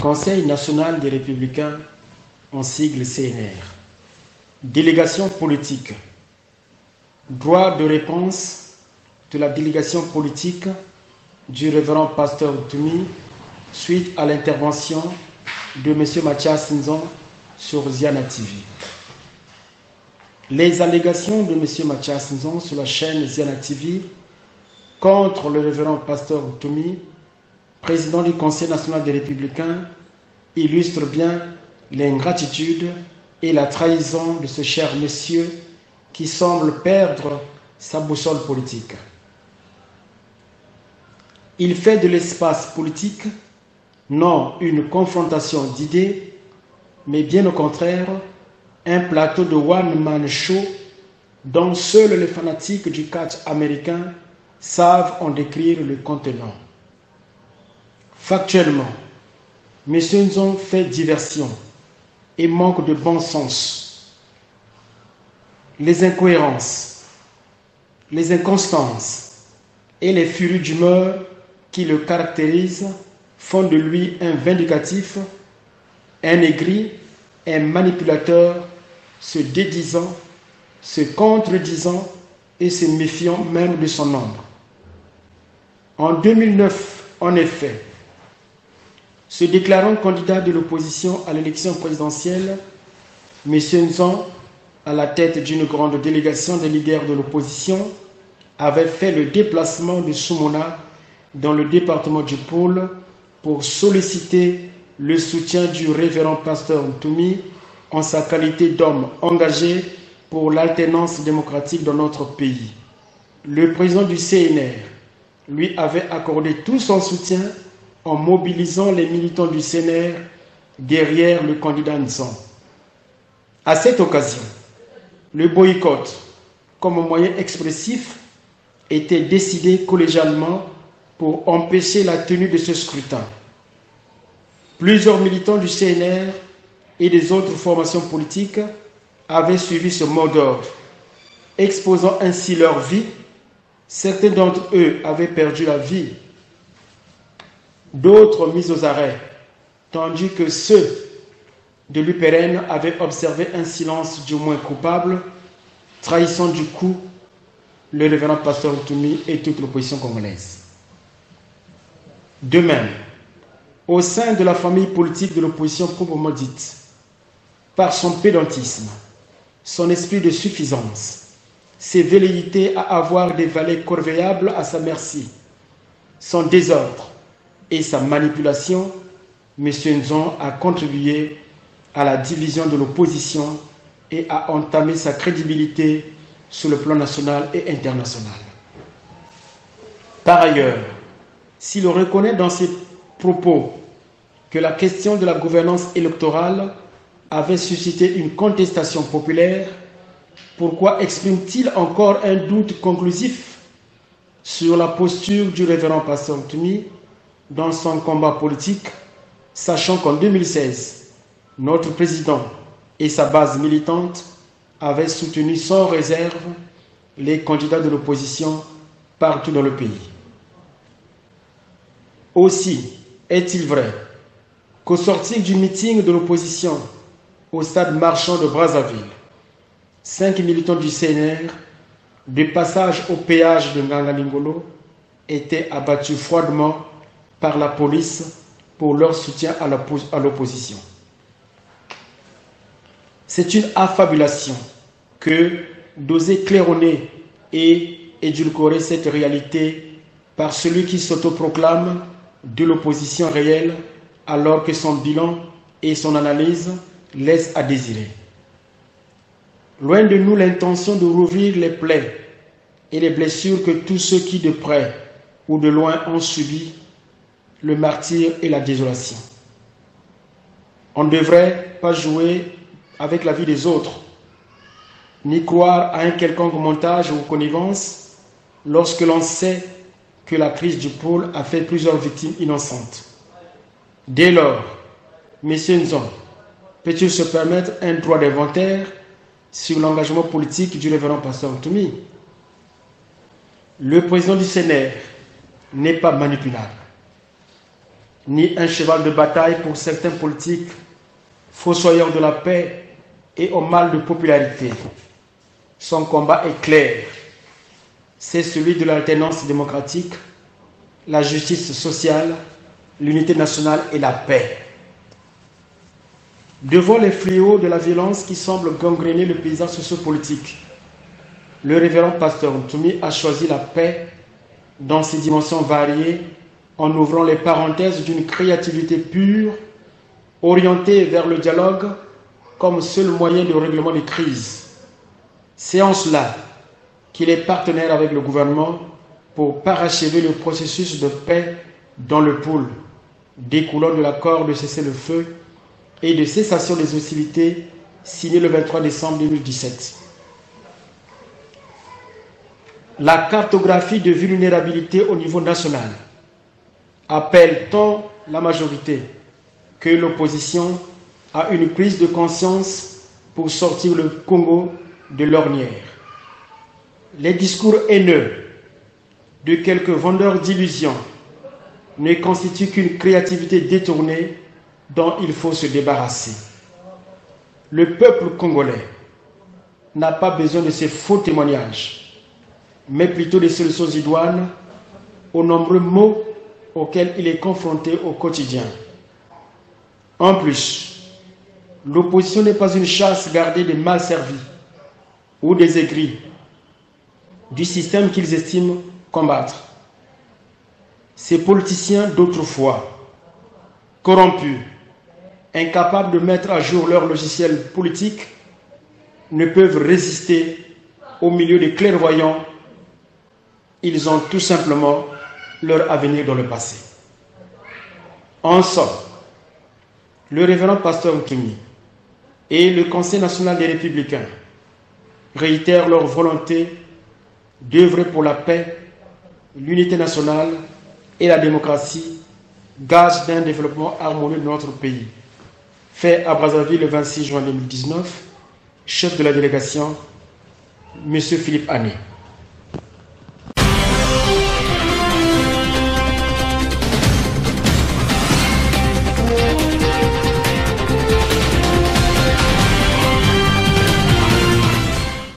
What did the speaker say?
Conseil national des Républicains, en sigle CNR. Délégation politique. Droit de réponse de la délégation politique du révérend pasteur Toumi suite à l'intervention de M. Mathias Nzon sur Ziana TV. Les allégations de M. Mathias Nzon sur la chaîne Ziana TV contre le révérend pasteur Toumi, président du Conseil national des Républicains, illustrent bien l'ingratitude et la trahison de ce cher monsieur qui semble perdre sa boussole politique. Il fait de l'espace politique non une confrontation d'idées, mais bien au contraire, un plateau de one-man show dont seuls les fanatiques du catch américain savent en décrire le contenant. Factuellement, M. Nzon fait diversion et manque de bon sens. Les incohérences, les inconstances et les furies d'humeur qui le caractérisent font de lui un vindicatif, un aigri, un manipulateur, se dédisant, se contredisant et se méfiant même de son ombre. En 2009, en effet, se déclarant candidat de l'opposition à l'élection présidentielle, M. Nzon, à la tête d'une grande délégation des leaders de l'opposition, avait fait le déplacement de Soumona dans le département du Pôle pour solliciter le soutien du révérend pasteur Toumi en sa qualité d'homme engagé pour l'alternance démocratique dans notre pays. Le président du CNR lui avait accordé tout son soutien en mobilisant les militants du CNR derrière le candidat Nzon. À cette occasion, le boycott, comme moyen expressif, était décidé collégialement pour empêcher la tenue de ce scrutin. Plusieurs militants du CNR et des autres formations politiques avaient suivi ce mot d'ordre, exposant ainsi leur vie. Certains d'entre eux avaient perdu la vie, d'autres mis aux arrêts, tandis que ceux de l'UPRN avaient observé un silence du moins coupable, trahissant du coup le révérend pasteur Toumi et toute l'opposition congolaise. De même, au sein de la famille politique de l'opposition proprement dite, par son pédantisme, son esprit de suffisance, ses velléités à avoir des valets corvéables à sa merci, son désordre et sa manipulation, M. Nzon a contribué à la division de l'opposition et a entamé sa crédibilité sur le plan national et international. Par ailleurs, s'il reconnaît dans ses propos que la question de la gouvernance électorale avait suscité une contestation populaire, pourquoi exprime-t-il encore un doute conclusif sur la posture du révérend pasteur Toumi dans son combat politique, sachant qu'en 2016, notre président et sa base militante avaient soutenu sans réserve les candidats de l'opposition partout dans le pays. Aussi, est-il vrai qu'au sortir du meeting de l'opposition au stade marchand de Brazzaville, 5 militants du CNR, de passage au péage de Ngangalingolo, étaient abattus froidement par la police pour leur soutien à l'opposition. C'est une affabulation que d'oser claironner et édulcorer cette réalité par celui qui s'autoproclame de l'opposition réelle alors que son bilan et son analyse laissent à désirer. Loin de nous l'intention de rouvrir les plaies et les blessures que tous ceux qui de près ou de loin ont subi, le martyre et la désolation. On ne devrait pas jouer avec la vie des autres, ni croire à un quelconque montage ou connivence lorsque l'on sait que la crise du pôle a fait plusieurs victimes innocentes. Dès lors, M. Nzon peut-il se permettre un droit d'inventaire sur l'engagement politique du révérend pasteur Toumi? Le président du CNR n'est pas manipulable. ni un cheval de bataille pour certains politiques fossoyeurs de la paix et au mal de popularité. Son combat est clair. C'est celui de l'alternance démocratique, la justice sociale, l'unité nationale et la paix. Devant les fléaux de la violence qui semblent gangréner le paysage sociopolitique, le révérend pasteur Ntoumi a choisi la paix dans ses dimensions variées en ouvrant les parenthèses d'une créativité pure, orientée vers le dialogue comme seul moyen de règlement des crises. C'est en cela qu'il est partenaire avec le gouvernement pour parachever le processus de paix dans le pôle, découlant de l'accord de cessez-le-feu et de cessation des hostilités signé le 23 décembre 2017. La cartographie de vulnérabilité au niveau national appelle tant la majorité que l'opposition à une prise de conscience pour sortir le Congo de l'ornière. Les discours haineux de quelques vendeurs d'illusions ne constituent qu'une créativité détournée dont il faut se débarrasser. Le peuple congolais n'a pas besoin de ces faux témoignages, mais plutôt des solutions idoines aux nombreux maux auxquels il est confronté au quotidien. En plus, l'opposition n'est pas une chasse gardée des mal servis ou des aigris du système qu'ils estiment combattre. Ces politiciens d'autrefois, corrompus, incapables de mettre à jour leur logiciel politique, ne peuvent résister au milieu des clairvoyants. Ils ont tout simplement leur avenir dans le passé. En somme, le révérend pasteur Ntoumi et le Conseil national des Républicains réitèrent leur volonté d'œuvrer pour la paix, l'unité nationale et la démocratie, gage d'un développement harmonieux de notre pays. Fait à Brazzaville le 26 juin 2019, chef de la délégation, M. Philippe Ané.